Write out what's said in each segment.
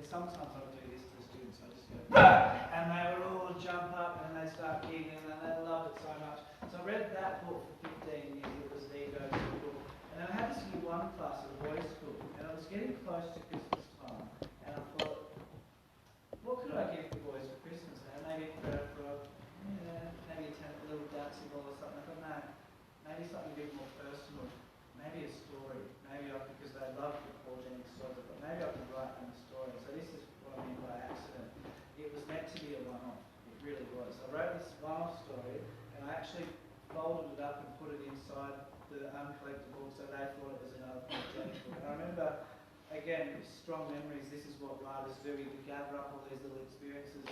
sometimes I do this to students, I just go, "Bah!" And they would all jump up and they start giggling and they love it so much. So I read that book for 15 years, it was the Ego book. And then I had this year one class at a boys' school, and I was getting close to Christmas time, and I thought, what could I give the boys for Christmas? And maybe maybe a little dancing ball or something. I thought, no, maybe something a bit more personal. Maybe a story. Maybe because they love the Paul Jennings stories, but maybe I could write them a story. So this is what I mean by accident. It was meant to be a one-off. It really was. I wrote this one-off story, and I actually folded it up and put it inside the uncollectible, so they thought it was another Paul Jennings book. And I remember, again, strong memories. This is what writers do. We gather up all these little experiences.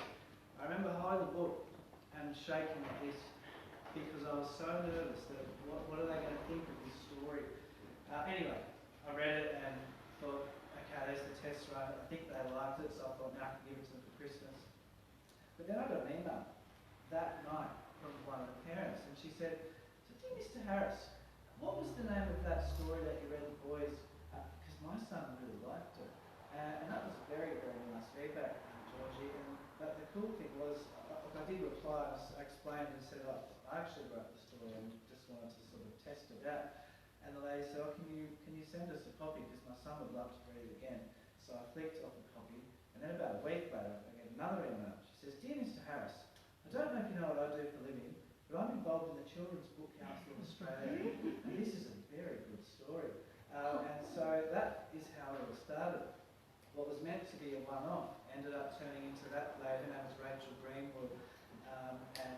I remember holding the book and shaking like this because I was so nervous that what are they going to think of this story? Anyway, I read it and thought, okay, there's the test run. I think they liked it, so I thought, now I can give it to them for Christmas. But then I got an email that night from one of the parents, and she said, so dear Mr. Harris, what was the name of that story that you read the boys? Because my son really liked it. And that was very, very nice feedback, Georgie. But the cool thing was, I did reply, I explained and said, I actually wrote the story and just wanted to sort of test it out. And the lady said, can you send us a copy, because my son would love to read it again. So I flicked off a copy, and then about a week later, I get another email. She says, dear Mr. Harris, I don't know if you know what I do for a living, but I'm involved in the Children's Book Council of Australia, and this is a very good story. And so that is how it all started. What was meant to be a one-off ended up turning into that lady. Her name was Rachel Greenwood, and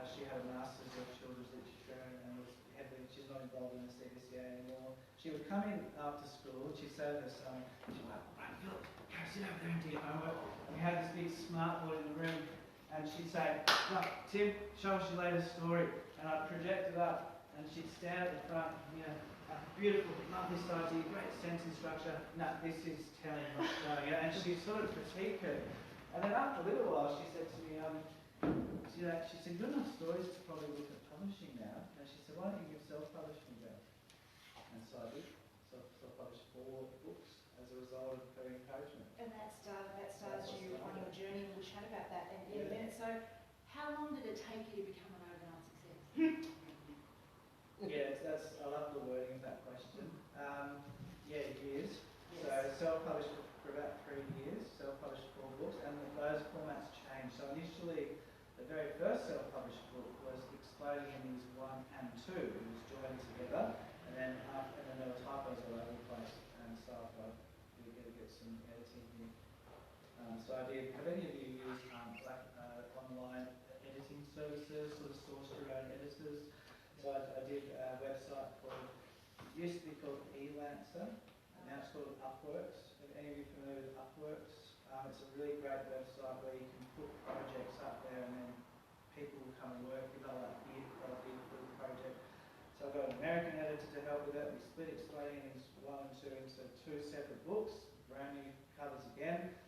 she had a Masters of Children's Literature and was heavily, she's not involved in the CBCA anymore. She would come in after school and she'd say to her son, she'd be like, right, Philip, go sit over there and do your homework. And we had this big smartboard in the room, and she'd say, right, Tim, show us your latest story. And I'd project it up, and she'd stand at the front, beautiful, lovely idea, great sentence structure. No, this is telling what's going on. And she sort of critiqued it. And then after a little while, she said to me, she said, you're enough stories to probably look at publishing now. And she said, why don't you give self-publishing a go? And so I did. Self-published 4 books as a result of her encouragement. And that started you on your journey, and we'll chat about that in a minute. So how long did it take you to become an overnight success? Yeah, I love the wording of that question. Years. Yes. So self-published for about 3 years, self-published 4 books, and those formats changed. So initially, the very first self-published book was Exploding Endings 1 and 2. It was joined together, and then there were typos all over the place, and so I thought we better get some editing here. So I did. Have any of you used online editing services, sort of source your own editors? So I did a website called, it used to be called Elancer, and now it's called Upworks. Are any of you familiar with Upworks? It's a really great website where you can put projects up there and then people will come and work with they'll bid for the project. So I've got an American editor to help with it. We split Exploding Endings 1 and 2 into 2 separate books, brand new covers again,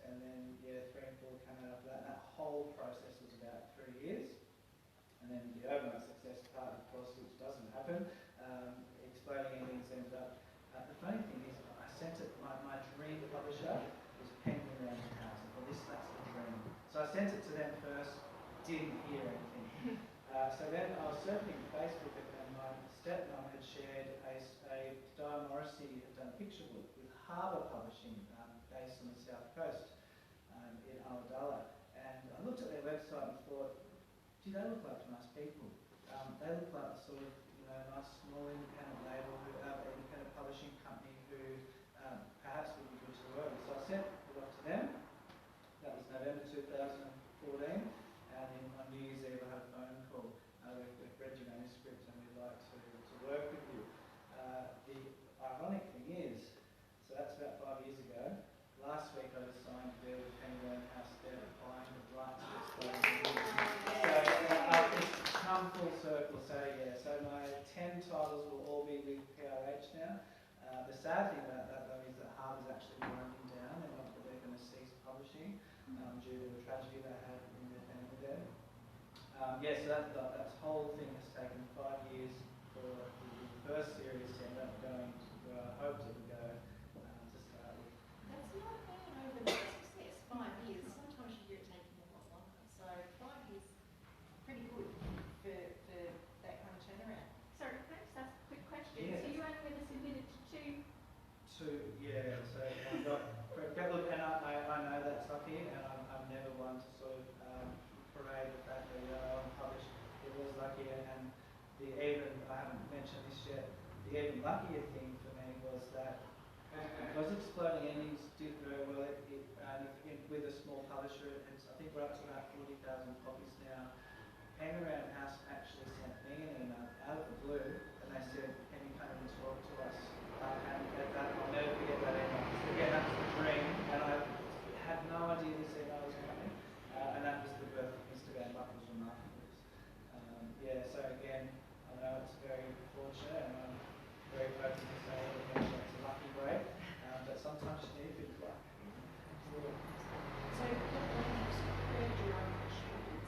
and then 3 and 4 come out of that. That whole process was about 3 years. And then the overnight success part, of course, which doesn't happen, Exploding Endings ended up. The funny thing is, I sent it, my dream publisher was Penguin Random House. I thought, that's the dream. So I sent it to them first, didn't hear anything. So then I was surfing Facebook, and my stepmom had shared Di Morrissey had done a picture book with Harbour Publishing, based on the south coast in Ulladulla. And I looked at their website and thought, gee, they look like nice people. They look like the sort of, nice small independent label, independent publishing company who perhaps would be good to work with. So I sent it off to them. That was November 2014, and then on New Year's Eve I had a phone call. We've read your manuscript and we'd like to work with you. The ironic thing is, so that's about 5 years ago. Last week I just signed a deal with Penguin House. They're applying the right to Exploding Endings. It's come full circle, so my 10 titles will all be with PRH now. The sad thing about that though is that Harbour's actually winding down. They're going to cease publishing due to the tragedy they had in their family there. So that whole thing has taken 5 years for the first series to end up going to where I hoped it would go to start with. That's with a small publisher. I think we're up to about 40,000 copies now. Penguin House actually sent me an email out of the blue, and they said, "Can you come and talk to us?" And I'll never forget that email. Because again, that was the dream, and I had no idea this email was coming, and that was the birth of Mr. Van Buckle's Remarkables. So again, I know it's very fortunate, and I'm very open to say that it's a lucky break, but sometimes you need a bit of luck. Absolutely. So, when you heard your own students,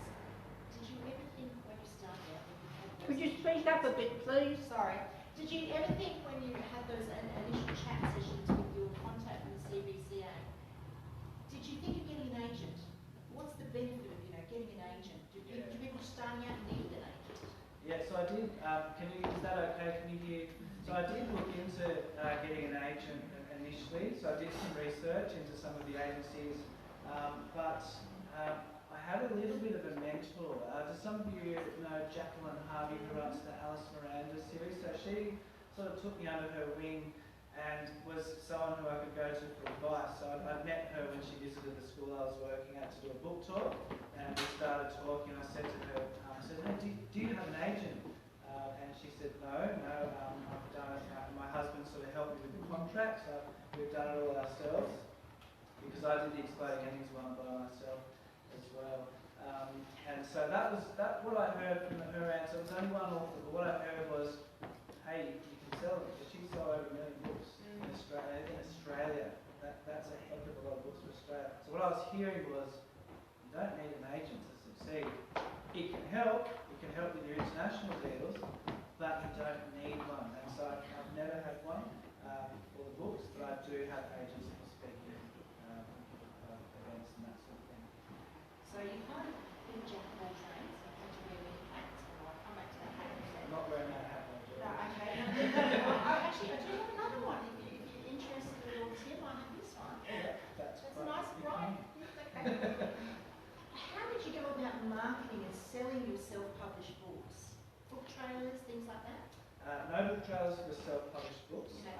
did you ever think when you started out when you had those... Could you speak up a bit, please? Sorry. Did you ever think when you had those initial chat sessions with your contact with the CBCA, did you think of getting an agent? What's the benefit of, getting an agent? Do people starting out need an agent? Yeah, so I did, is that okay? Can you hear? So I did look into getting an agent initially, so I did some research into some of the agencies, but I had a little bit of a mentor. Do some of you know Jacqueline Harvey, who writes the Alice Miranda series? So she sort of took me under her wing and was someone who I could go to for advice. So I met her when she visited the school I was working at to do a book talk, and we started talking. I said to her, "Hey, do you have an agent?" And she said, no, I've done it. My husband sort of helped me with the contract, so we've done it all ourselves, because I did the Exploding Endings one by myself as well. And so that was what I heard from her answer. It was only one author, but what I heard was, hey, you can sell it. She sold over 1 million books in Australia. That's a heck of a lot of books for Australia. So what I was hearing was, you don't need an agent to succeed. It can help with your international deals, but you don't need one. And so I've never had one for the books, but I do have agents for speaking events and that sort of thing. So you kind of been jack of all trades, so had to wear many hats, or I'll come back to that hat in a second. I'm not wearing that hat, though, No, Julie. okay. Actually, I do have another one. If you're interested at all, Tim, I have this one. Yeah, that's That's quite nice, big bright. name. Yes, okay. How did you go about marketing and selling your self-published books? Book trailers, things like that? No book trailers for self-published books. Okay.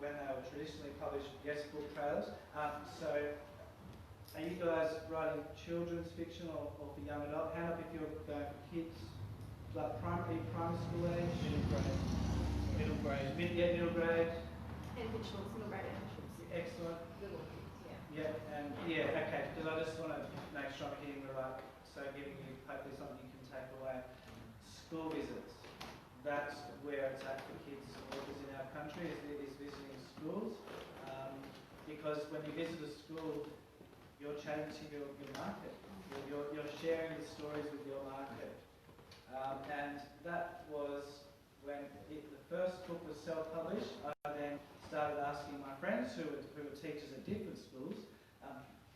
When they were traditionally published, yes, book trailers. So, are you guys writing children's fiction or for young adult? Hand up if you're going for kids, like primary school age, middle grade. Middle grade. Individuals, middle grade individuals. Excellent. Little kids, Okay. Because I just want to make sure I'm hitting the right. So, giving you hopefully something you can take away. School visits. That's where it's at for kids and workers in our country, is visiting schools. Because when you visit a school, you're chatting to your market. You're sharing the stories with your market. And that was when the first book was self-published. I then started asking my friends who were teachers at different schools,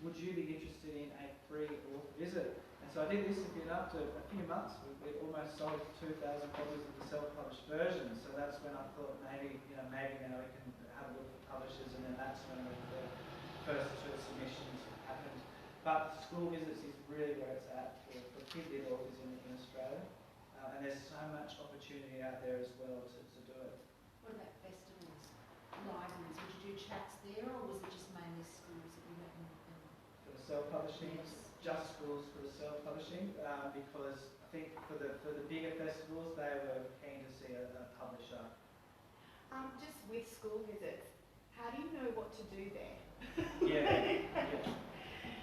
would you be interested in a free author visit? And so I did this. It's been up to a few months. We've almost sold 2,000 copies of the self-published version. So that's when I thought maybe now we can have a look at publishers, and then that's when the first two submissions happened. But school visits is really where it's at for kid-led authors in Australia. And there's so much opportunity out there as well to do it. What about festivals, libraries? Would you do chats there, or was it just mainly schools that you went in? For the self-publishing, Yes. just schools for the self-publishing, because I think for the bigger festivals, they were keen to see a publisher. Just with school visits, how do you know what to do there? Yeah.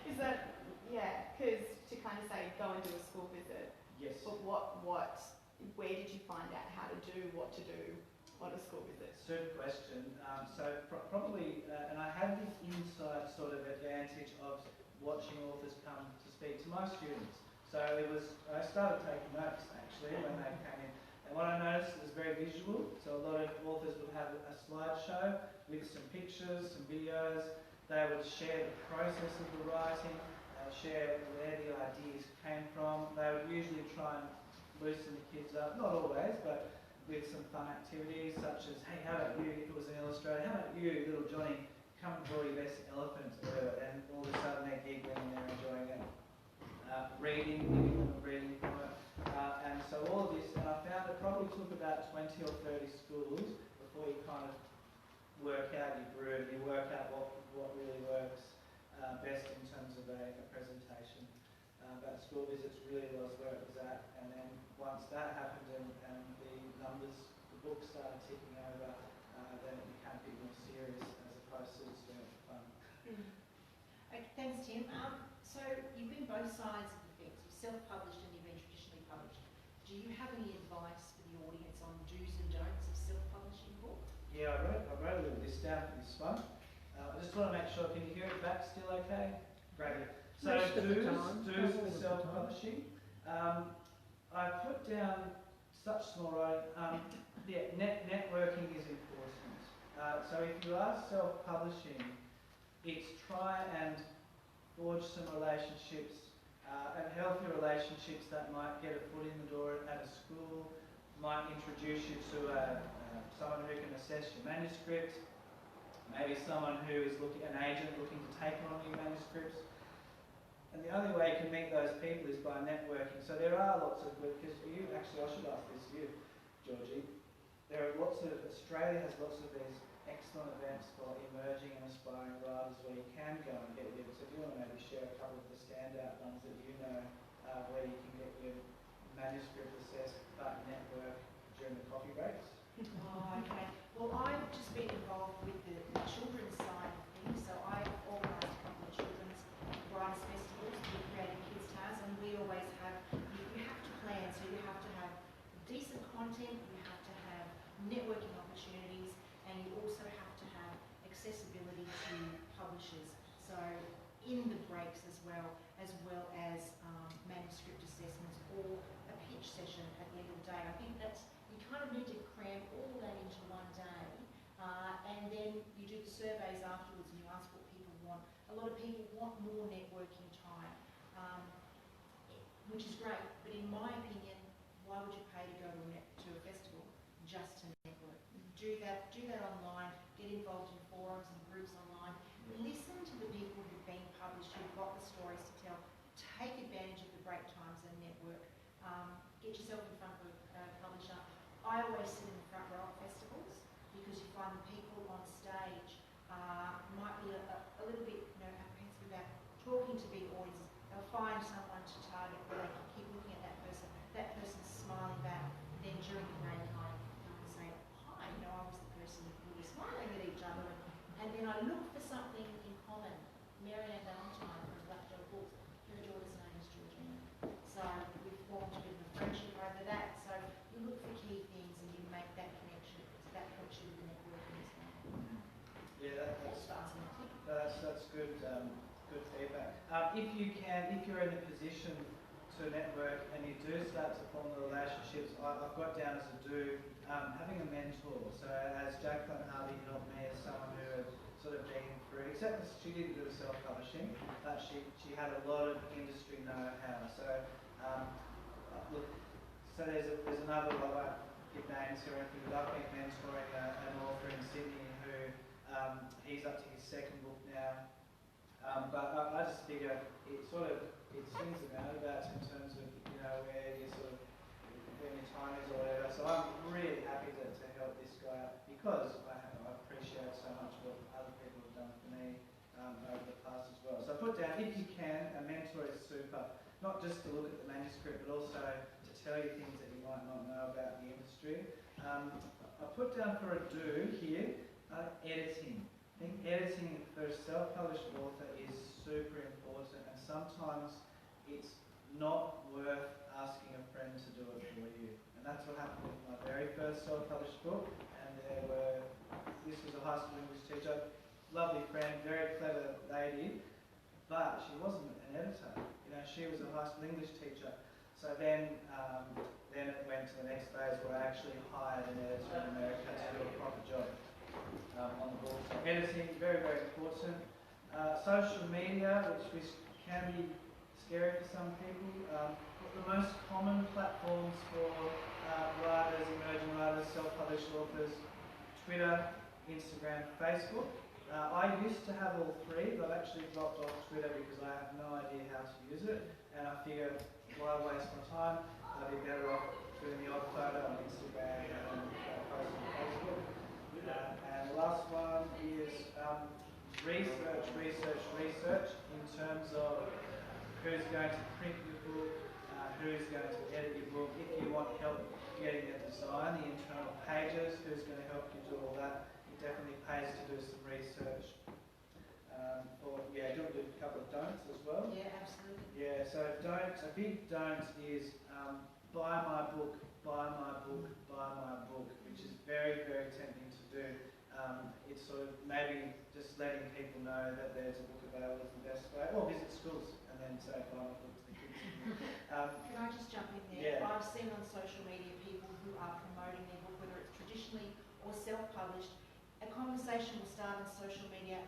Is that, because to kind of say, go and do a school visit, Yes. but where did you find out how to do what to do on a school visit? Good question. Probably, and I had this inside sort of advantage of watching authors come to speak to my students. So I started taking notes actually when they came in. And what I noticed was very visual. So a lot of authors would have a slideshow with some pictures, some videos. They would share the process of the writing, share where the ideas came from. They would usually try and loosen the kids up, not always, but with some fun activities such as, hey, how about you, if it was an illustrator, how about you, little Johnny, come and draw your best elephant, or whatever, and all of a sudden they're giggling and they're enjoying it. Reading, giving them a reading from it. And so all of this, and I found it probably took about 20 or 30 schools before you kind of work out your groove, you work out what really works best in terms school visits really was where it was at, and then once that happened and the numbers, the books started ticking over, then it became a bit more serious as opposed to just doing it for fun. Okay, thanks, Tim. So you've been both sides of the fence. You've self-published and you've been traditionally published. Do you have any advice for the audience on do's and don'ts of self-publishing books? Yeah, I wrote a little list down for this one. I just want to make sure, can you hear it back still okay? Great. So Most of the time. do's All for of the self-publishing. I put down such small writing. Networking is important. So if you are self-publishing, it's try and forge some relationships, and healthy relationships that might get a foot in the door at a school, might introduce you to someone who can assess your manuscript, maybe someone who is an agent looking to take on your manuscripts. And the only way you can meet those people is by networking. So there are lots of good, because I should ask this to you, Georgie. There are Australia has lots of these excellent events for emerging and aspiring writers where you can go and get your, so do you want to maybe share a couple of the standout ones that you know where you can get your manuscript assessed but network during the coffee breaks? Oh, okay. Well, I've just been involved with the children's side of things, so I organised a couple of children's writers' festivals with Creative Kids Towers, and we always have, you have to plan, so you have to have decent content, you have to have networking opportunities, and you also have to have accessibility to publishers. So in the breaks as well as manuscript assessments or a pitch session at the end of the day. I think that's, you kind of need to cram all that into one day, and then you do the surveys afterwards and you ask what people want. A lot of people want more networking time, which is great, but in my opinion, why would you pay to go to a festival just to network? Do that online, get involved in forums and groups online, listen to the people who've been published, who've got the stories to tell, take advantage of the break times and network, get yourself in front of a publisher. I always sit in the front row at festivals because you find the people on stage might be a little bit apprehensive about talking to big audiences. They'll find someone to target where they can keep looking at that person's smiling back, then during the break time you can say, hi, I was the person who was smiling at each other, and then I look for something in common. Marianne Valentine from Black Dog Books, her daughter's name is Georgina. So we've formed a bit of a friendship over that. So you look for key things and you make that connection. So that helps you with the networking as well. Yeah, That's fascinating. that's good. Good feedback. If you're in a position to network and you do start to form the relationships, I've got down as a do, having a mentor. So as Jacqueline Harvey helped me as someone who had sort of been through, except that she didn't do the self-publishing, but she had a lot of industry know-how. So look, so there's another one, I won't give names or anything, but I've been mentoring an author in Sydney who he's up to his second book now. But I just figure it swings and roundabouts in terms of where you sort of when your time is or whatever. So I'm really happy to help this guy out because I appreciate so much what other people have done for me over the past as well. So I put down, if you can, a mentor is super. Not just to look at the manuscript, but also to tell you things that you might not know about the industry. I put down for a do here, editing. I think editing for a self-published author is super important, and sometimes it's not worth asking a friend to do it for you. And that's what happened with my very first self-published book. And this was a high school English teacher, lovely friend, very clever lady, but she wasn't an editor. She was a high school English teacher. So then it went to the next phase where I actually hired an editor in America to do a proper job on the book. So editing, very, very important. Social media, which can be scary for some people. The most common platforms for writers, emerging writers, self-published authors, Twitter, Instagram, Facebook. I used to have all three, but I've actually dropped off Twitter because I have no idea how to use it. And I figured, why waste my time? I'd be better off doing the odd photo on Instagram and posting on Facebook. And the last one is research in terms of who's going to print your book, who's going to edit your book, if you want help getting the design, the internal pages, who's going to help you do all that. It definitely pays to do some research. Do you want to do a couple of don'ts as well? Yeah, absolutely. Yeah, so a big don't is buy my book, buy my book, buy my book, which is very, very tempting to do. It's sort of maybe just letting people know that there's a book available is the best way, or visit schools and then say buy my book to the kids. Can I just jump in there? Yeah. I've seen on social media people who are promoting their book, whether it's traditionally or self-published. A conversation will start on social media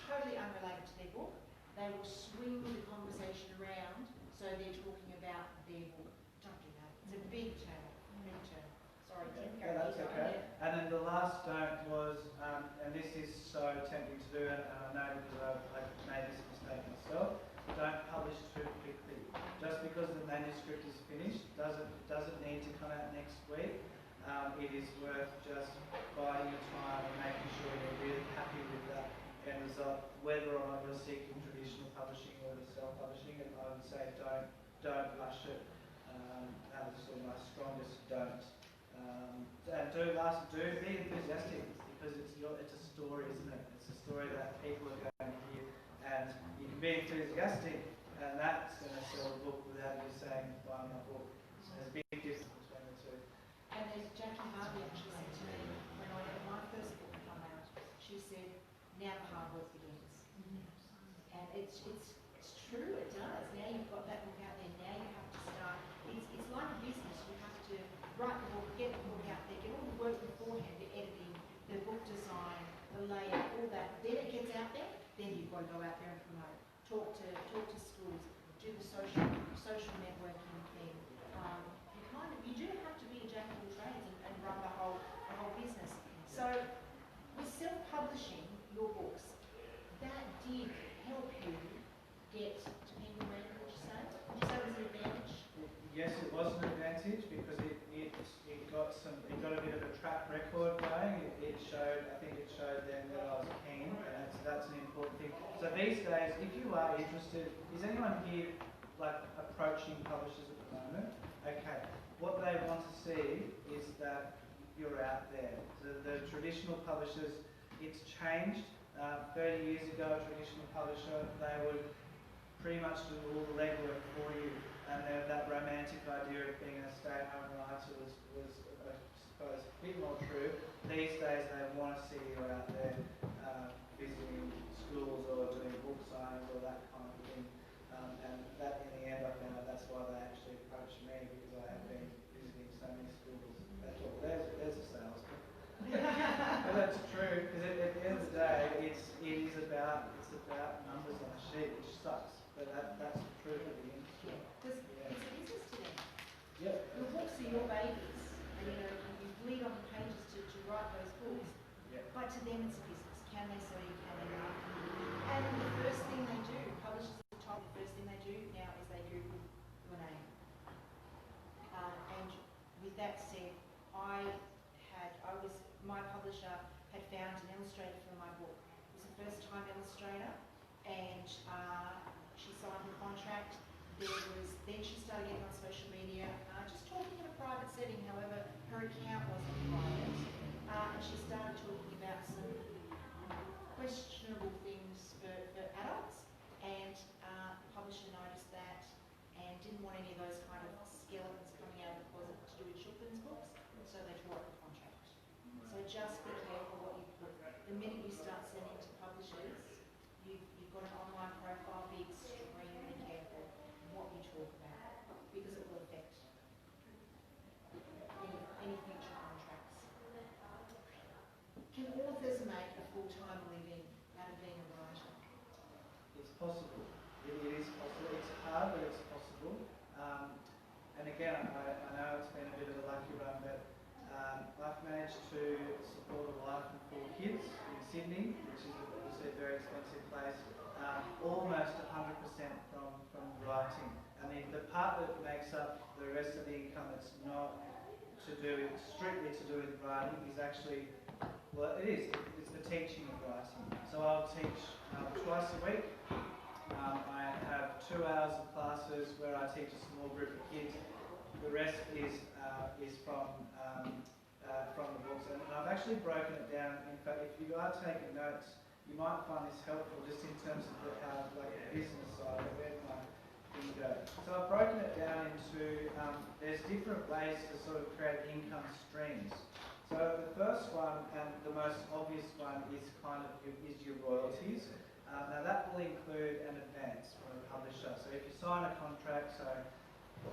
totally unrelated to their book. They will swing the conversation around so they're talking about their book. Don't do that. It's a big turn. Big turn. Sorry, Tim. Yeah, that's okay. And then the last don't was, and this is so tempting to do, and I know because I've made this mistake myself, don't publish too quickly. Just because the manuscript is finished doesn't need to come out next week. It is worth just biding your time and making sure you're really happy with that end result, whether or not you're seeking traditional publishing or self-publishing. And I would say don't rush it. That was sort of my strongest don't. And do be enthusiastic, because it's a story, isn't it? It's a story that people are going to hear, and you can be enthusiastic, and that's going to sell a book without you saying buy my book. So there's a big difference between the two. And as Jackie Harvey actually said to me when I had my first book come out, she said, now the hard work begins. And it's true, it does. Now you've got that book out there, now you have to start. It's like a business. You have to write the book, get the book out there, get all the work beforehand, the editing, the book design, the layout, all that. Then it gets out there, then you've got to go out there and promote. Talk to schools, do the social networking thing. You do have to be a jack of all trades and run the whole business. So with self-publishing your books, that did help you get to people around, would you say? Would you say it was an advantage? Yes, it was an advantage because it got a bit of a track record going. I think it showed them that I was keen, and that's an important thing. So these days, if you are interested, is anyone here like approaching publishers at the moment? Okay. What they want to see is that you're out there. The traditional publishers, it's changed. 30 years ago, a traditional publisher, they would pretty much do all the legwork for you. And that romantic idea of being a stay-at-home writer was, I suppose, a bit more true. These days, they want to see you out there visiting schools or doing book signings or that kind of thing. And that, in the end, I found out that's why they actually approached me, because I have been visiting so many schools. They thought, there's a salesman. But that's true, because at the end of the day, it's about numbers on a sheet, which sucks. But that's the truth of the industry. Because it's a business to them. Yeah. Your books are your babies, and you bleed on the pages to write those books. Yeah. But to them, it's a business. Can they sell you? Can they not? And the first thing they do, publishers are told the first thing they do now is they Google your name. And with that said, my publisher had found an illustrator for my book. It was a first-time illustrator, and she signed the contract. Then she started getting on social media, just talking in a private setting. However, her account wasn't private, and she started talking about some questionable things for adults, and the publisher noticed that and didn't want any of those kind of skeletons coming out of the closet to do with children's books, so they tore up the contract. So just be careful what you put. The minute you start sending to publishers, you've got an online profile, be extremely careful what you talk about, because it will affect any future contracts. Can authors make a full-time living out of being a writer? It's possible. It is possible. It's hard, but it's possible. And again, I know it's been a bit of a lucky run, but I've managed to support a wife and 4 kids in Sydney, which is obviously a very expensive place, almost 100% from writing. I mean, the part that makes up the rest of the income that's not strictly to do with writing is actually, well, it's the teaching of writing. So I'll teach twice a week, I have 2 hours of classes where I teach a small group of kids. The rest is from the books, and I've actually broken it down. In fact, if you are taking notes, you might find this helpful just in terms of how, like, the business side, where my thing go. So I've broken it down into, there's different ways to sort of create income streams. So the first one, and the most obvious one, is your royalties. Now that will include an advance from a publisher. So if you sign a contract, so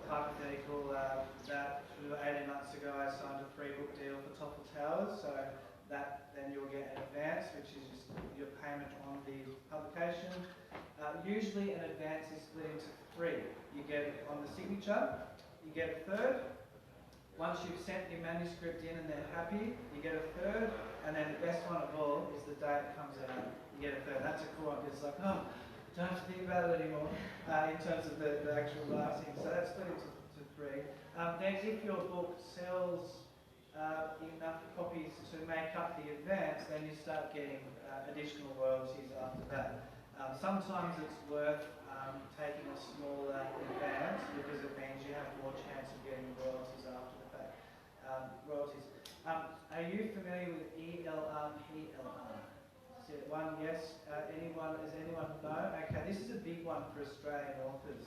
hypothetical, that 18 months ago I signed a 3-book deal for Toffel Towers, so that then you'll get an advance, which is just your payment on the publication. Usually an advance is split into 3. You get it on the signature, you get a third. Once you've sent your manuscript in and they're happy, you get a third, and then the best one of all is the day it comes out, you get a third. That's a cool one, it's like, oh, don't have to think about it anymore in terms of the actual writing. So that's split into 3. Then if your book sells enough copies to make up the advance, then you start getting additional royalties after that. Sometimes it's worth taking a smaller advance because it means you have more chance of getting royalties after the fact. Are you familiar with ELRPLR? One, yes. Anyone? Does anyone know? Okay, this is a big one for Australian authors.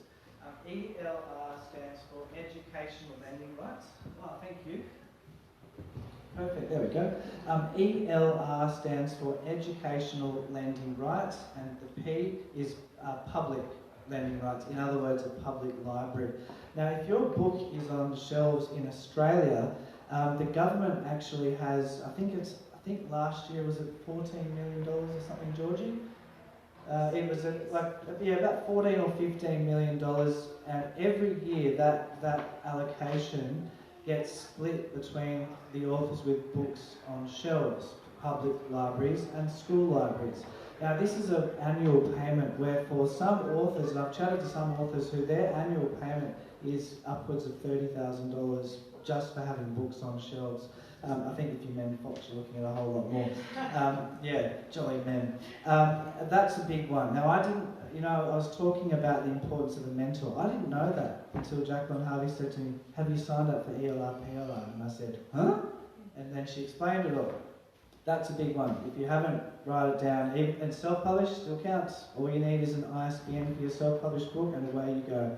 ELR stands for Educational Lending Rights. Oh, thank you. Perfect, there we go. ELR stands for Educational Lending Rights, and the P is Public Lending Rights, in other words, a public library. Now, if your book is on shelves in Australia, the government actually has, I think last year was it $14 million or something, Georgie? It was about $14 or $15 million, and every year that allocation gets split between the authors with books on shelves, public libraries and school libraries. Now this is an annual payment where for some authors, and I've chatted to some authors who their annual payment is upwards of $30,000 just for having books on shelves. I think if you men Fox, you're looking at a whole lot more. Yeah, jolly men. That's a big one. Now I was talking about the importance of a mentor. I didn't know that until Jacqueline Harvey said to me, have you signed up for ELRPLR? And I said, huh? And then she explained it all. That's a big one. If you haven't, write it down. And self-published still counts. All you need is an ISBN for your self-published book and away you go.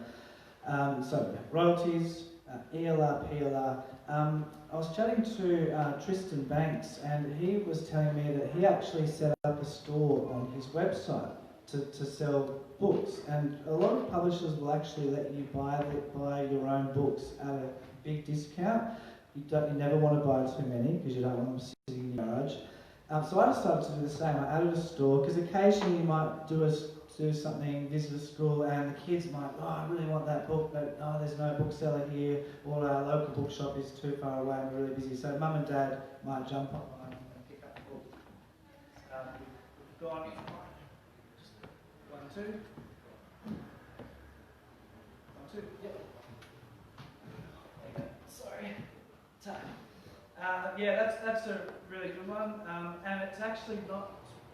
So, royalties, ELRPLR. I was chatting to Tristan Banks, and he was telling me that he actually set up a store on his website to sell books, and a lot of publishers will actually let you buy your own books at a big discount. You never want to buy too many because you don't want them sitting in your garage. So I decided to do the same. I added a store because occasionally you might do something, visit a school, and the kids might, oh, I really want that book, but oh, there's no bookseller here, or our local bookshop is too far away and we're really busy. So mum and dad might jump online and pick up the book. We've gone 1, 2. 1, 2, yep. Okay, sorry. Yeah, that's a really good one, and it's actually not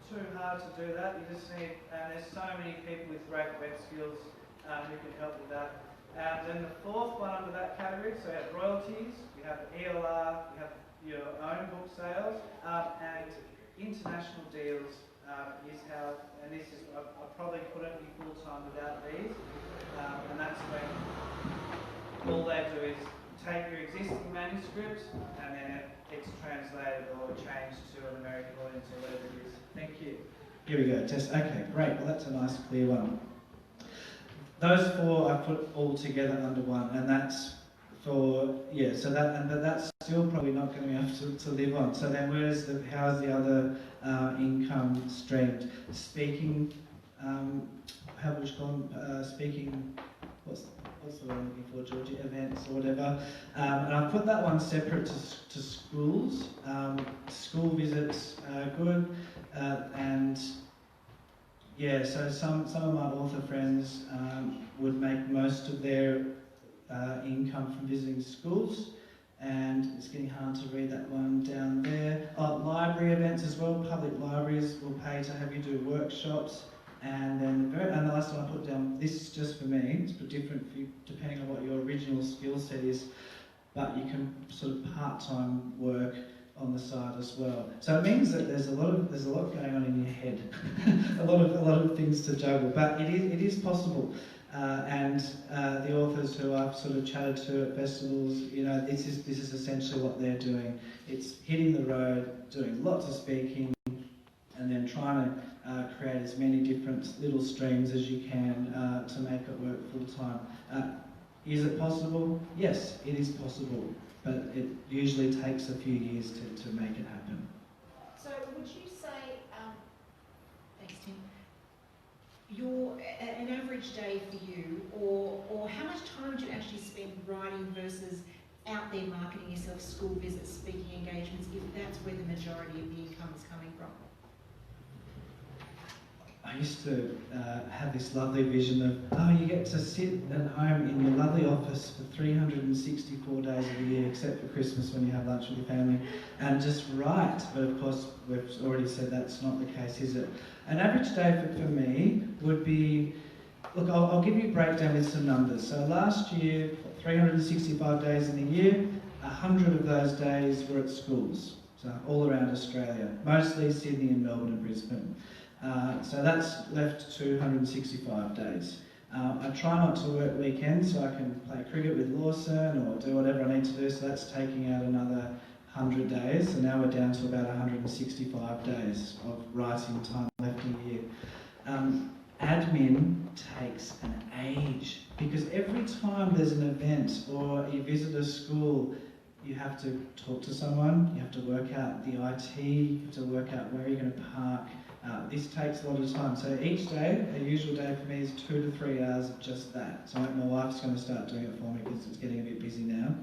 too hard to do that. You just need, there's so many people with great web skills who can help with that. And then the fourth one under that category, so we have royalties, we have ELR, we have your own book sales, and international deals is how, and this is, I probably couldn't be full-time without these, and that's when all they do is take your existing manuscript and then it's translated or changed to an American audience or whatever it is. Thank you. Here we go, test. Okay, great. Well, that's a nice clear one. Those 4 I put all together under one, and that's for, yeah, so that's still probably not going to be able to live on. So then how's the other income streamed? Speaking, how would you call them? Speaking, what's the word I'm looking for, Georgie? Events or whatever. And I put that one separate to schools. School visits are good. And yeah, so some of my author friends would make most of their income from visiting schools, and it's getting hard to read that one down there. Library events as well. Public libraries will pay to have you do workshops. And then and the last one I put down, this is just for me, it's different for you, depending on what your original skill set is, but you can sort of part-time work on the side as well. So it means that there's a lot going on in your head, a lot of things to juggle, but it is possible. And the authors who I've sort of chatted to at festivals, you know, this is essentially what they're doing. It's hitting the road, doing lots of speaking, and then trying to create as many different little streams as you can to make it work full time. Is it possible? Yes, it is possible, but it usually takes a few years to make it happen. So would you say, thanks Tim, an average day for you, or how much time do you actually spend writing versus out there marketing yourself, school visits, speaking engagements, if that's where the majority of the income is coming from? I used to have this lovely vision of, you get to sit at home in your lovely office for 364 days of the year, except for Christmas when you have lunch with your family, and just write. But of course, we've already said that's not the case, is it? An average day for me would be, look, I'll give you a breakdown with some numbers. So last year, 365 days in a year, 100 of those days were at schools, so all around Australia, mostly Sydney and Melbourne and Brisbane. So that's left 265 days. I try not to work weekends so I can play cricket with Lawson or do whatever I need to do, so that's taking out another 100 days. So now we're down to about 165 days of writing time left in the year. Admin takes an age because every time there's an event or you visit a school, you have to talk to someone, you have to work out the IT, you have to work out where you're going to park. This takes a lot of time. So each day, a usual day for me is 2 to 3 hours of just that. So my wife's going to start doing it for me because it's getting a bit busy now.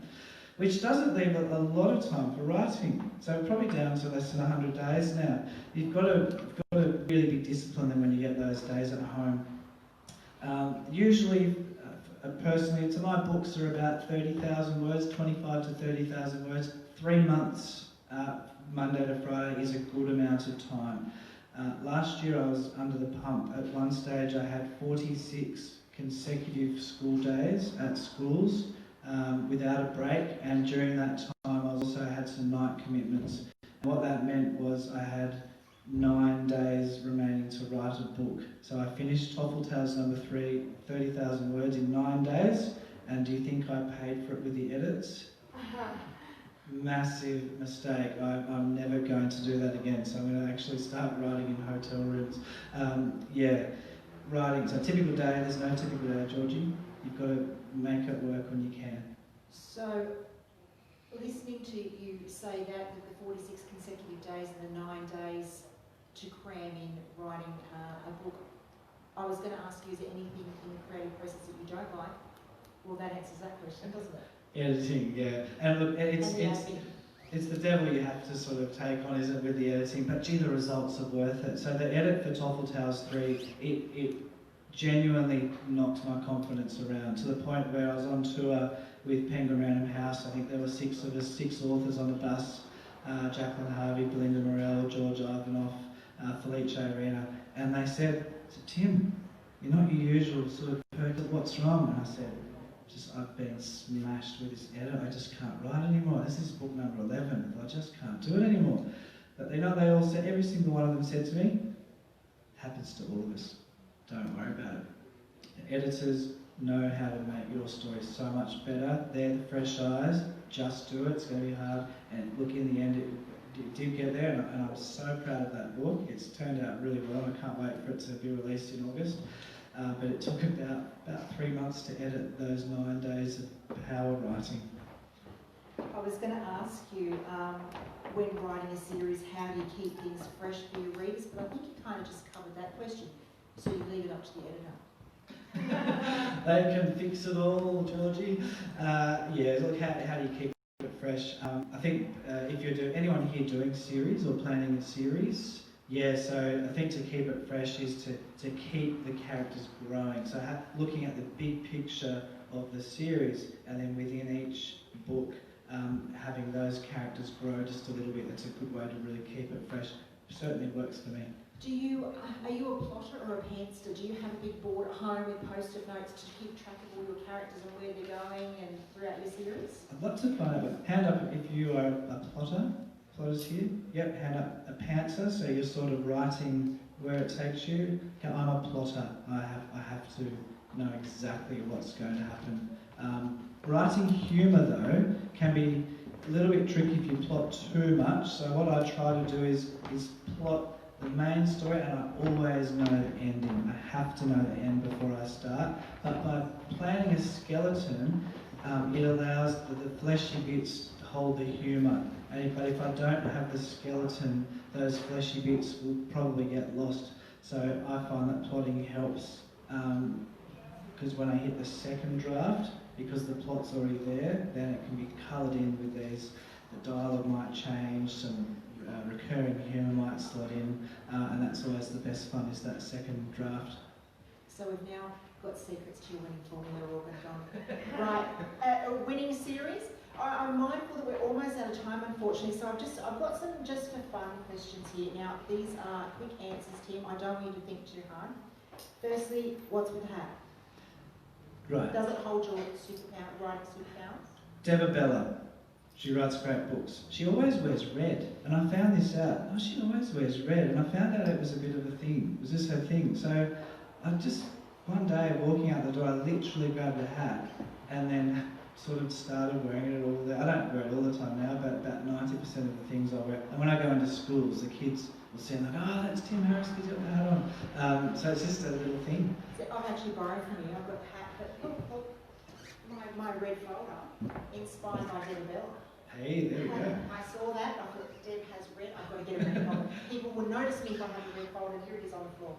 Which doesn't leave a lot of time for writing. So we're probably down to less than 100 days now. You've got to really be disciplined when you get those days at home. Usually, personally, so my books are about 30,000 words, 25 to 30,000 words. 3 months, Monday to Friday, is a good amount of time. Last year I was under the pump. At one stage I had 46 consecutive school days at schools without a break, and during that time I also had some night commitments. And what that meant was I had 9 days remaining to write a book. So I finished TOEFL Tales number 3, 30,000 words in 9 days, and do you think I paid for it with the edits? Massive mistake. I'm never going to do that again, so I'm going to actually start writing in hotel rooms. Writing. So a typical day, there's no typical day, Georgie. You've got to make it work when you can. So, listening to you say that with the 46 consecutive days and the 9 days to cram in writing a book, I was going to ask you, is there anything in the creative process that you don't like? Well, that answers that question, doesn't it? Editing, yeah. And look, it's the devil you have to sort of take on, isn't it, with the editing, but gee, the results are worth it. So the edit for TOEFL Tales 3, it genuinely knocked my confidence around to the point where I was on tour with Penguin Random House. I think there were 6 of us, 6 authors on the bus, Jacqueline Harvey, Belinda Morell, George Ivanoff, Felice Arena, and they said, Tim, you're not your usual sort of person, what's wrong? And I said, I've been smashed with this edit, I just can't write anymore. This is book number 11, I just can't do it anymore. But they all said, every single one of them said to me, happens to all of us, don't worry about it. The editors know how to make your story so much better, they're the fresh eyes, just do it, it's going to be hard, and look, in the end it did get there, and I'm so proud of that book. It's turned out really well, and I can't wait for it to be released in August. But it took about 3 months to edit those 9 days of power writing. I was going to ask you, when writing a series, how do you keep things fresh for your readers? But I think you kind of just covered that question. So you leave it up to the editor. They can fix it all, Georgie. Look, how do you keep it fresh? I think if you're anyone here doing series or planning a series, so I think to keep it fresh is to keep the characters growing. So looking at the big picture of the series, and then within each book, having those characters grow just a little bit, that's a good way to really keep it fresh. certainly works for me. Are you a plotter or a pantster? Do you have a big board at home with post-it notes to keep track of all your characters and where they're going and throughout your series? I'd love to find out, hand up if you are a plotter. Plotters here? Yep, hand up. A pantser, so you're sort of writing where it takes you. Okay, I'm a plotter. I have to know exactly what's going to happen. Writing humour, though, can be a little bit tricky if you plot too much. So what I try to do is plot the main story, and I always know the ending. I have to know the end before I start. But by planning a skeleton, it allows the fleshy bits to hold the humour. But if I don't have the skeleton, those fleshy bits will probably get lost. So I find that plotting helps, because when I hit the second draft, because the plot's already there, then it can be coloured in with these. The dialogue might change, some recurring humour might slot in, and that's always the best fun, is that second draft. So we've now got secrets to your winning formula. We're all going to go on. Right, a winning series. I'm mindful that we're almost out of time, unfortunately, so I've got some just for fun questions here. Now, these are quick answers, Tim. I don't want you to think too hard. Firstly, what's with the hat? Right. Does it hold your writing superpowers? Deva Bella. She writes great books. She always wears red, and I found this out. Oh, she always wears red, and I found out it was a bit of a thing. It was just her thing. So I just, one day walking out the door, I literally grabbed a hat, and then sort of started wearing it all day. I don't wear it all the time now, but about 90% of the things I wear. And when I go into schools, the kids will say, like, oh, that's Tim Harris, he's got the hat on. So it's just a little thing. So I've actually borrowed from you. I've got a hat, but look, my red folder, inspired by Deva Bella. Hey, there you go. I saw that. I thought, Deb has red. I've got to get a red folder. People will notice me if I have a red folder. Here it is on the floor.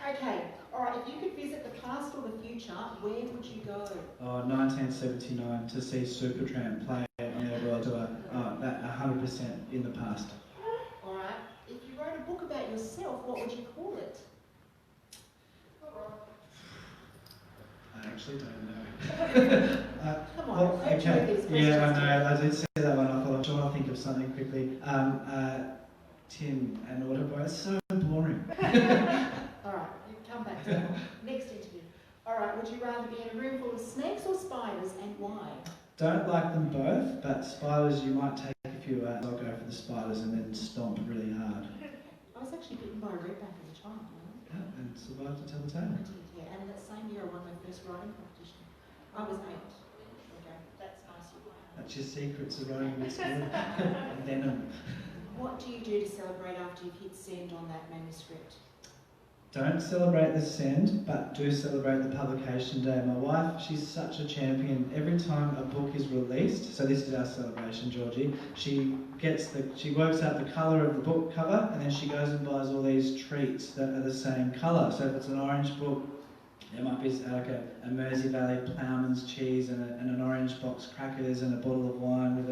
Okay. All right. If you could visit the past or the future, where would you go? Oh, 1979 to see Supertramp play on their world tour. That 100% in the past. All right. If you wrote a book about yourself, what would you call it? I actually don't know. Come on. Well, Don't you look at these questions, yeah, I know. Tim? I did say that one. I thought I'm sure I'll think of something quickly. Tim and Autoboy. It's so boring. All right. You come back to that one. Next interview. All right. Would you rather be in a room full of snakes or spiders, and why? Don't like them both, but spiders, you might take a few out. I'll go for the spiders and then stomp really hard. I was actually bitten by a redback as a child. You know? Yeah, and survive to tell the tale. I did, yeah. And that same year I won my first writing competition. I was 8. Okay, that's nice. That's your secret to writing this good. Venom. What do you do to celebrate after you've hit send on that manuscript? Don't celebrate the send, but do celebrate the publication day. My wife, she's such a champion. Every time a book is released, so this is our celebration, Georgie, she works out the colour of the book cover, and then she goes and buys all these treats that are the same colour. So if it's an orange book, there might be like a Mersey Valley ploughman's cheese and an orange box crackers and a bottle of wine with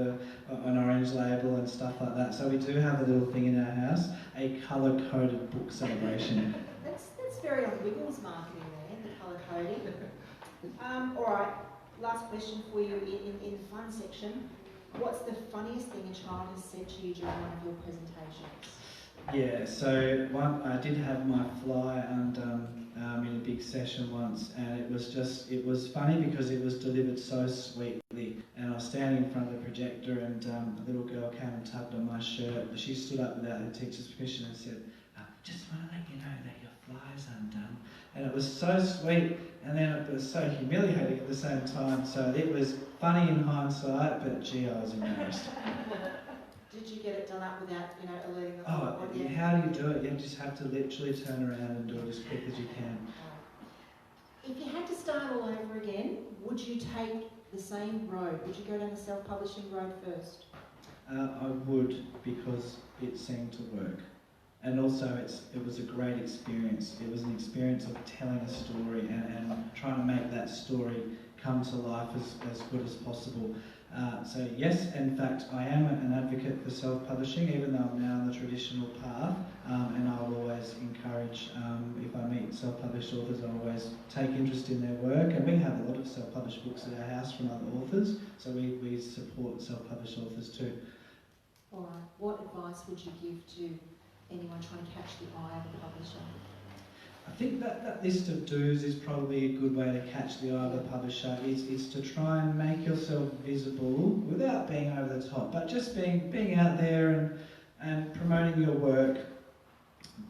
an orange label and stuff like that. So we do have a little thing in our house, a colour-coded book celebration. That's very on Wiggles marketing there, the colour coding. All right, last question for you in the fun section. What's the funniest thing a child has said to you during one of your presentations? Yeah, so I did have my fly undone in a big session once, and it was funny because it was delivered so sweetly. And I was standing in front of the projector, and a little girl came and tugged on my shirt. She stood up without her teacher's permission and said, "Just want to let you know that your fly's undone." And it was so sweet, and then it was so humiliating at the same time. So it was funny in hindsight, but gee, I was embarrassed. Did you get it done up without, alerting the How do you do it? You just have to literally turn around and do it as quick as you can. If you had to start all over again, would you take the same road? Would you go down the self-publishing road first? I would, because it seemed to work. And also it was a great experience. It was an experience of telling a story and trying to make that story come to life as good as possible. So yes, in fact, I am an advocate for self-publishing, even though I'm now on the traditional path, and I will always encourage, if I meet self-published authors, I always take interest in their work, and we have a lot of self-published books at our house from other authors, so we support self-published authors too. All right, what advice would you give to anyone trying to catch the eye of the publisher? I think that list of do's is probably a good way to catch the eye of the publisher, is to try and make yourself visible without being over the top, but just being out there and promoting your work,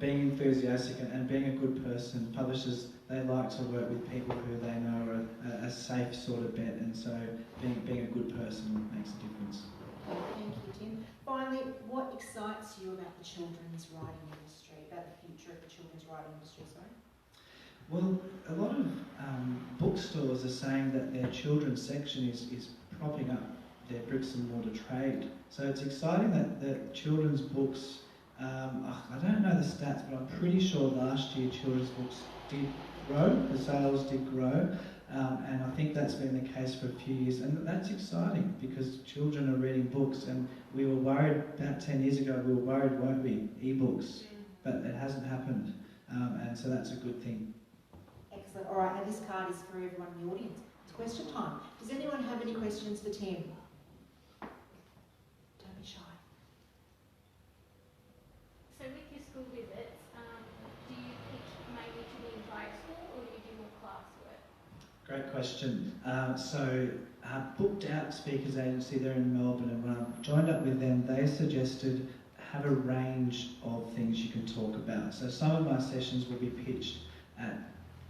being enthusiastic and being a good person. Publishers, they like to work with people who they know are a safe sort of bet, and so being a good person makes a difference. Thank you, Tim. Finally, what excites you about the children's writing industry, about the future of the children's writing industry, sorry? Well, a lot of bookstores are saying that their children's section is propping up their bricks and mortar trade. So it's exciting that children's books, I don't know the stats, but I'm pretty sure last year children's books did grow, the sales did grow, and I think that's been the case for a few years, and that's exciting because children are reading books, and we were worried about 10 years ago, weren't we, e-books, but it hasn't happened, and so that's a good thing. Excellent. All right, now this card is for everyone in the audience. It's question time. Does anyone have any questions for Tim? Don't be shy. So with your school visits, do you pitch mainly to the entire school or do you do more classwork? Great question. So Booked Out Speakers Agency, they're in Melbourne, and when I joined up with them, they suggested have a range of things you can talk about. So some of my sessions will be pitched at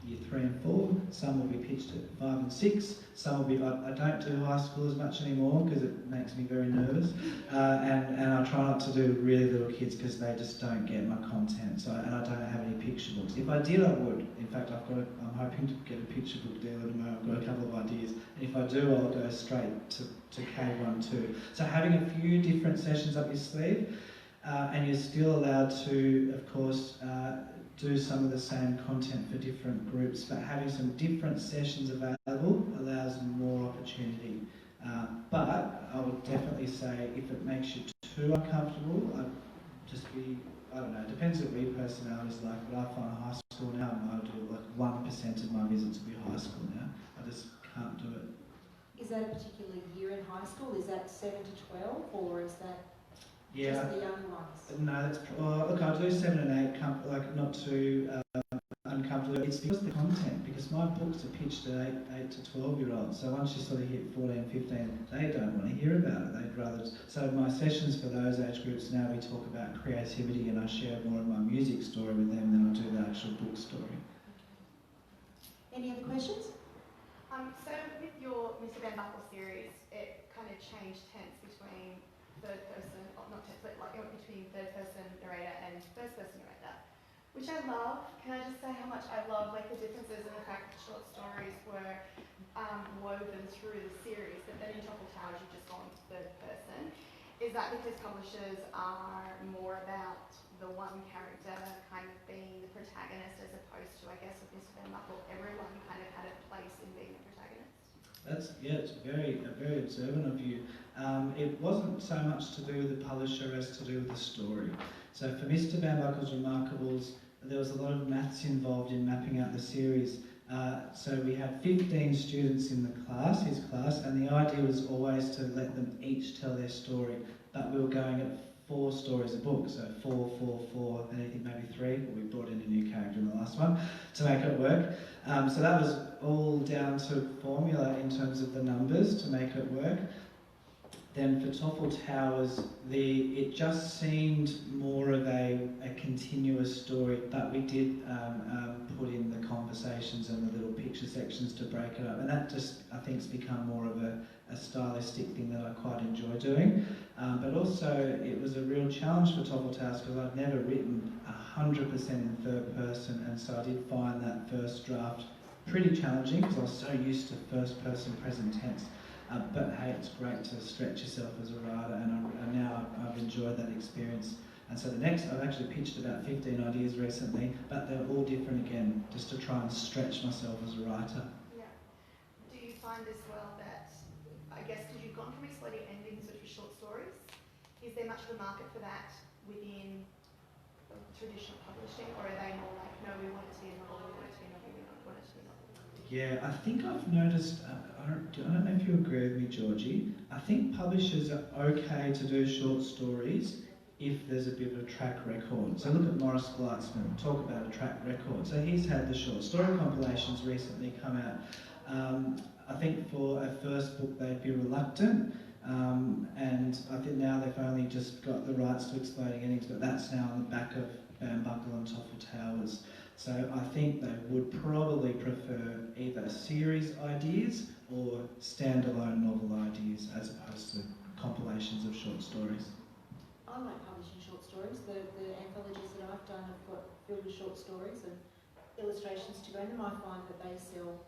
Year 3 and 4, some will be pitched at 5 and 6, some will be, I don't do high school as much anymore because it makes me very nervous, and I try not to do really little kids because they just don't get my content, and I don't have any picture books. If I did, I would. In fact, I'm hoping to get a picture book deal at the moment. I've got a couple of ideas, and if I do, I'll go straight to K1 too. So having a few different sessions up your sleeve, and you're still allowed to, of course, do some of the same content for different groups, but having some different sessions available allows more opportunity. But I would definitely say if it makes you too uncomfortable, I'd just be, I don't know, it depends what your personality is like, but I find high school now, I do like 1% of my visits will be high school now. I just can't do it. Is that a particular year in high school? Is that 7 to 12, or is that Yeah. just the young ones? No, that's look. I'll do 7 and 8. Like not too uncomfortable. It's because the content. Because my books are pitched at 8 to 12-year-olds. So once you sort of hit 14, 15, they don't want to hear about it. They'd rather. So my sessions for those age groups now, we talk about creativity, and I share more of my music story with them than I do the actual book story. Any other questions? So with your Mr. Van Buckle series, it kind of changed tense between third person, not tense, but like it went between third person narrator and first person narrator, which I love. Can I just say how much I love like the differences in the fact that short stories were woven through the series, but then in Topple Towers you've just gone third person. Is that because publishers are more about the one character kind of being the protagonist as opposed to, I guess, with Mr. Van Buckle, everyone kind of had a place in being the protagonist? It's very observant of you. It wasn't so much to do with the publisher as to do with the story. So for Mr. Van Buckle's Remarkables, there was a lot of maths involved in mapping out the series. So we had 15 students in the class, his class, and the idea was always to let them each tell their story. But we were going at 4 stories a book, so 4, 4, 4, and anything maybe 3, but we brought in a new character in the last one to make it work. So that was all down to formula in terms of the numbers to make it work. Then for Topple Towers, it just seemed more of a continuous story, but we did put in the conversations and the little picture sections to break it up, and that just, I think, has become more of a stylistic thing that I quite enjoy doing. But also, it was a real challenge for Topple Towers because I'd never written 100% in third person, and so I did find that first draft pretty challenging because I was so used to first person present tense. But hey, it's great to stretch yourself as a writer, and now I've enjoyed that experience. And so I've actually pitched about 15 ideas recently, but they're all different again, just to try and stretch myself as a writer. Yeah. Do you find as well that, I guess, because you've gone from exploding endings, which were short stories, is there much of a market for that within traditional publishing, or are they more like, no, we want it to be a novel, we want it to be a novel, we want it to be a novel? Yeah, I think I've noticed, I don't know if you agree with me, Georgie, I think publishers are okay to do short stories if there's a bit of a track record. So look at Morris Gleitzman, talk about a track record. So he's had the short story compilations recently come out. I think for a first book they'd be reluctant, and I think now they've only just got the rights to Exploding Endings, but that's now on the back of Bambuckle and Toffel Towers. So I think they would probably prefer either series ideas or standalone novel ideas as opposed to compilations of short stories. I like publishing short stories. The anthologies that I've done have got filled with short stories and illustrations to go in them. I find that they sell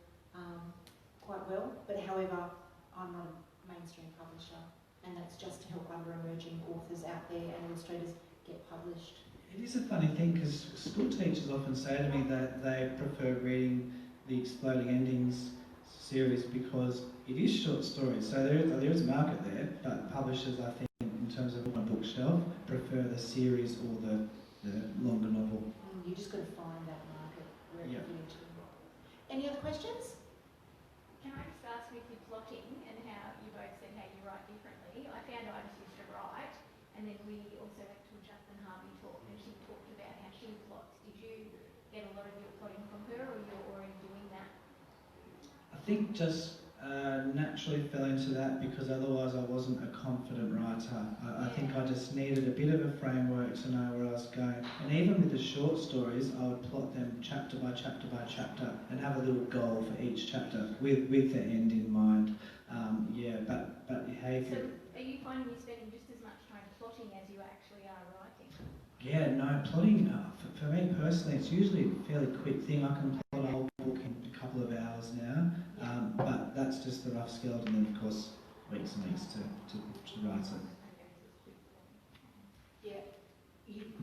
quite well, but however, I'm not a mainstream publisher, and that's just to help other emerging authors out there and illustrators get published. It is a funny thing because school teachers often say to me that they prefer reading the Exploding Endings series because it is short stories. So there is a market there, but publishers, I think, in terms of a bookshelf, prefer the series or the longer novel. You just got to find that market where it Yeah. can fit into. Any other questions? Can I just ask with your plotting and how you both said how you write differently? I found I just used to write, and then we also went to a Justin Harvey talk, and she talked about how she plots. Did you get a lot of your plotting from her, or you're already doing that? I think just naturally fell into that because otherwise I wasn't a confident writer. I think I just needed a bit of a framework to know where I was going. And even with the short stories, I would plot them chapter by chapter by chapter and have a little goal for each chapter with the end in mind. But hey, So are you finding you're spending just as much time plotting as you actually are writing? yeah, no, plotting, for me personally, it's usually a fairly quick thing. I can plot a whole book in a couple of hours now, but that's just the rough skeleton, and of course, weeks and weeks to write it. Yeah,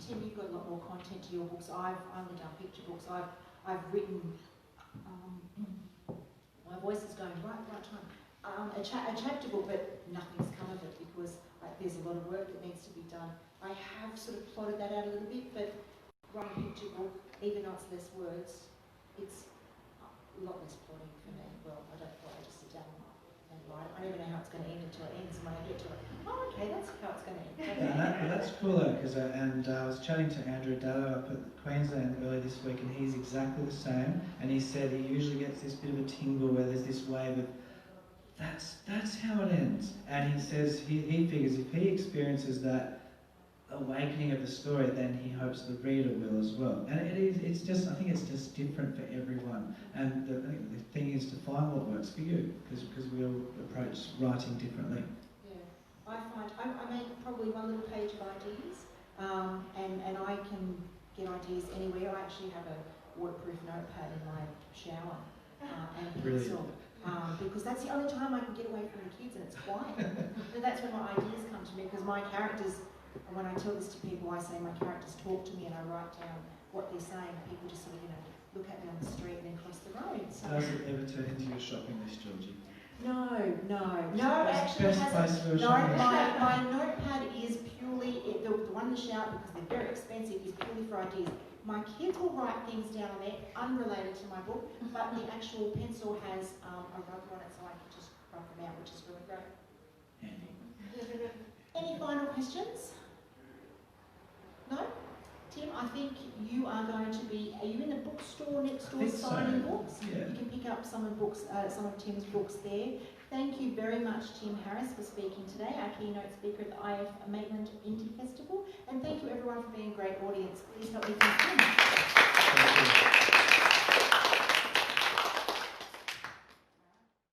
Tim, you've got a lot more content to your books. I've only done picture books. I've written. My voice is going right time. A chapter book, but nothing's come of it because there's a lot of work that needs to be done. I have sort of plotted that out a little bit, but writing a picture book, even though it's less words, it's a lot less plotting for me. Well, I don't plot. I just sit down and write. I never know how it's going to end until it ends, and when I get to it, oh, okay, that's how it's going to end. That's cool though, because I was chatting to Andrew Dallo up at Queensland earlier this week, and he's exactly the same. And he said he usually gets this bit of a tingle where there's this wave of, that's how it ends. And he says he figures if he experiences that awakening of the story, then he hopes the reader will as well. And I think it's just different for everyone. And I think the thing is to find what works for you, because we all approach writing differently. Yeah, I find I make probably one little page of ideas, and I can get ideas anywhere. I actually have a waterproof notepad in my shower and a pencil. Because that's the only time I can get away from the kids and it's quiet. And that's when my ideas come to me, because my characters, when I tell this to people, I say my characters talk to me and I write down what they're saying. People just sort of, look at me on the street and then cross the road. So Does it ever turn into your shopping list, Georgie? No, Best actually it place hasn't. for a No, shopping list. my notepad is purely, the one in the shower, because they're very expensive, is purely for ideas. My kids will write things down on there, unrelated to my book, but the actual pencil has a rubber on it, so I can just rub them out, which is really great. Andy. Any final questions? No? Tim, I think you are going to be, are you in the bookstore next door I think so. signing books? Yeah. You can pick up some of Tim's books there. Thank you very much, Tim Harris, for speaking today, our keynote speaker at the IF Maitland Indie Festival. And thank you everyone for being a great audience. Please help me thank him.